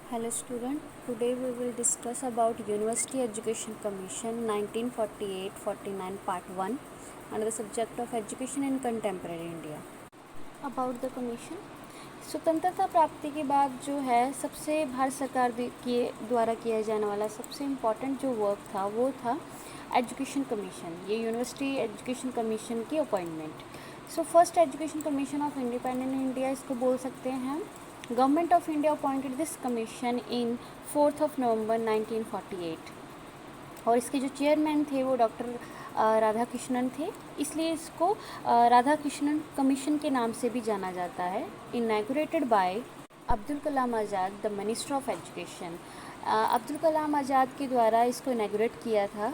Hello student, today we will discuss about University Education Commission 1948-49 Part 1 under the subject of Education in Contemporary India. About the commission, स्वतंत्रता प्राप्ति के बाद जो है सबसे भारत सरकार द्वारा किया जाने वाला सबसे इम्पॉर्टेंट जो वर्क था वो था एजुकेशन कमीशन, ये यूनिवर्सिटी एजुकेशन कमीशन की appointment. So first education commission of independent India इसको बोल सकते हैं हम। Government of India appointed this commission इन 4 नवंबर 1948 और इसके जो चेयरमैन थे वो डॉक्टर राधाकृष्णन थे, इसलिए इसको राधाकृष्णन कमीशन के नाम से भी जाना जाता है। Inaugurated by Abdul Kalam Azad, the minister of education. Abdul Kalam Azad के द्वारा इसको इनॉग्रेट किया था।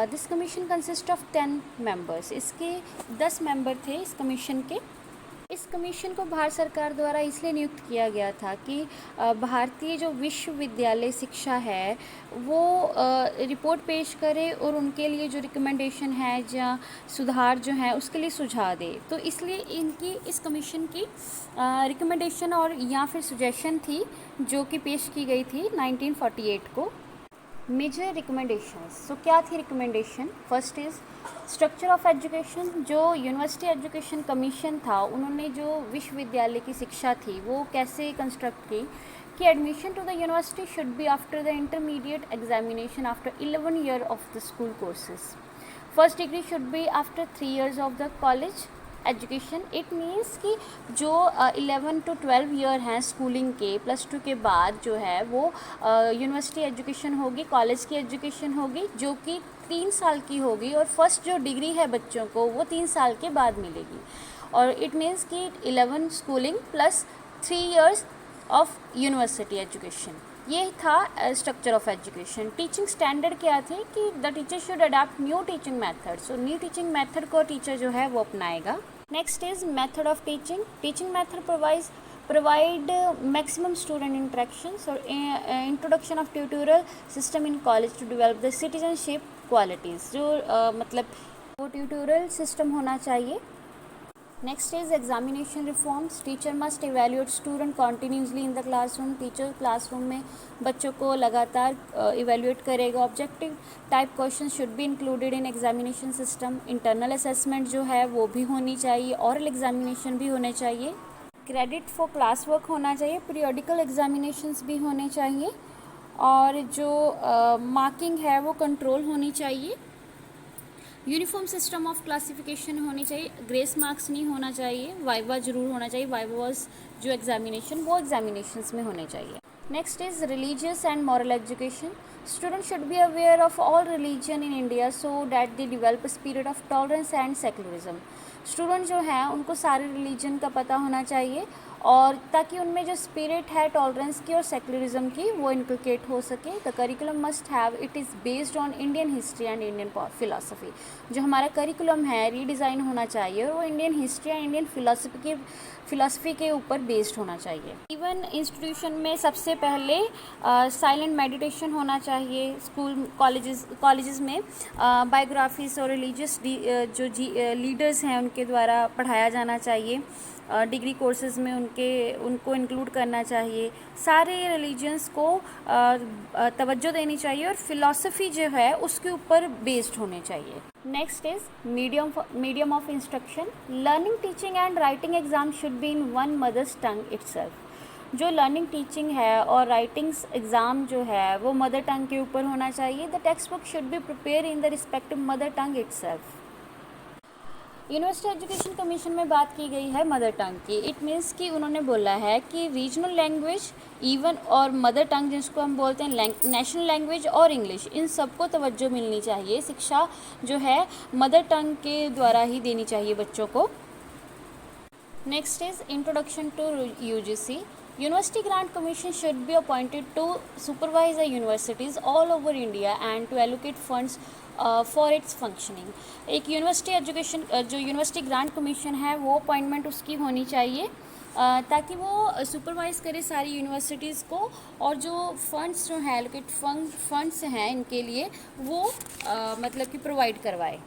This commission consist of 10 members, इसके 10 मेंबर थे इस कमीशन के। इस कमीशन को भारत सरकार द्वारा इसलिए नियुक्त किया गया था कि भारतीय जो विश्वविद्यालय शिक्षा है वो रिपोर्ट पेश करे और उनके लिए जो रिकमेंडेशन है या सुधार जो है उसके लिए सुझाव दे। तो इसलिए इनकी इस कमीशन की रिकमेंडेशन और या फिर सजेशन थी जो कि पेश की गई थी 1948 को। मेजर रिकमेंडेशंस, सो क्या थी recommendation? First is structure of education. जो यूनिवर्सिटी एजुकेशन कमीशन था उन्होंने जो विश्वविद्यालय की शिक्षा थी वो कैसे कंस्ट्रक्ट की कि admission to the university should be after the intermediate examination after 11 year of the school courses. First degree should be after 3 years of the college education. It means कि जो 11 to 12 ईयर हैं schooling के, +2 के बाद जो है वो university education होगी, कॉलेज की एजुकेशन होगी जो कि 3 साल की होगी और फर्स्ट जो डिग्री है बच्चों को वो 3 साल के बाद मिलेगी। और इट मीन्स कि 11 schooling plus 3 years of university education, ये था structure of education. Teaching standard क्या थे कि the teacher should adopt new teaching method, so new teaching method को टीचर जो है वो अपनाएगा। Next is method of teaching. Teaching method provide maximum student interactions और introduction of tutorial system in college to develop the citizenship qualities, जो मतलब वो tutorial system होना चाहिए। Next is examination reforms. Teacher must evaluate student continuously in the classroom. Teacher classroom में बच्चों को लगातार इवेल्यूएट करेगा। Objective type question should be included in examination system. Internal assessment जो है वो भी होनी चाहिए, ऑरल एग्जामिनेशन भी होने चाहिए। क्रेडिट फॉर क्लास वर्क होना चाहिए, पीरियोडिकल एग्जामिनेशंस भी होने चाहिए और जो मार्किंग है वो कंट्रोल होनी चाहिए। यूनिफॉर्म सिस्टम ऑफ क्लासिफिकेशन होनी चाहिए, ग्रेस मार्क्स नहीं होना चाहिए, वाइवा जरूर होना चाहिए। वाइवास जो एग्जामिनेशन वो एग्जामिनेशंस में होने चाहिए। Next is religious and moral education. Student should be aware of all religion in India so that they develop spirit of tolerance and secularism. Student जो हैं उनको सारे रिलीजन का पता होना चाहिए और ताकि उनमें जो स्पिरिट है टॉलरेंस की और सेकुलरिज्म की वो इनकलकेट हो सके। The curriculum must have it is based on Indian history and Indian philosophy. जो हमारा करिकुलम है रीडिज़ाइन होना चाहिए और वो Indian history and Indian philosophy के ऊपर बेस्ड होना चाहिए। इवन इंस्टीट्यूशन में सबसे पहले साइलेंट मेडिटेशन होना चाहिए। स्कूल कॉलेजेस में बायोग्राफीज और रिलीजियस जो लीडर्स हैं उनके द्वारा पढ़ाया जाना चाहिए। डिग्री कोर्सेज में उनको इंक्लूड करना चाहिए। सारे रिलीजन्स को तवज्जो देनी चाहिए और फिलॉसफी जो है उसके ऊपर बेस्ड होने चाहिए। Next is medium of instruction. Learning, teaching and writing exam should be in one mother's tongue itself. जो लर्निंग, टीचिंग है और राइटिंग्स एग्ज़ाम जो है वो मदर टंग के ऊपर होना चाहिए। The text book should be prepare in the respective mother tongue itself. University education commission में बात की गई है मदर टंग की। इट मीन्स कि उन्होंने बोला है कि रीजनल लैंग्वेज इवन और मदर टंग जिसको हम बोलते हैं नेशनल लैंग्वेज और इंग्लिश, इन सबको तवज्जो मिलनी चाहिए। शिक्षा जो है मदर टंग के द्वारा ही देनी चाहिए बच्चों को। Next is introduction to UGC. University Grant Commission should be appointed to supervise the universities all over India and to allocate funds for its functioning. एक यूनिवर्सिटी एजुकेशन जो यूनिवर्सिटी ग्रांट कमीशन है वो अपॉइंटमेंट उसकी होनी चाहिए ताकि वो supervise करे सारी यूनिवर्सिटीज़ को और जो फंड्स जो हैं एलोकेट फंड्स हैं इनके लिए वो मतलब कि प्रोवाइड करवाए।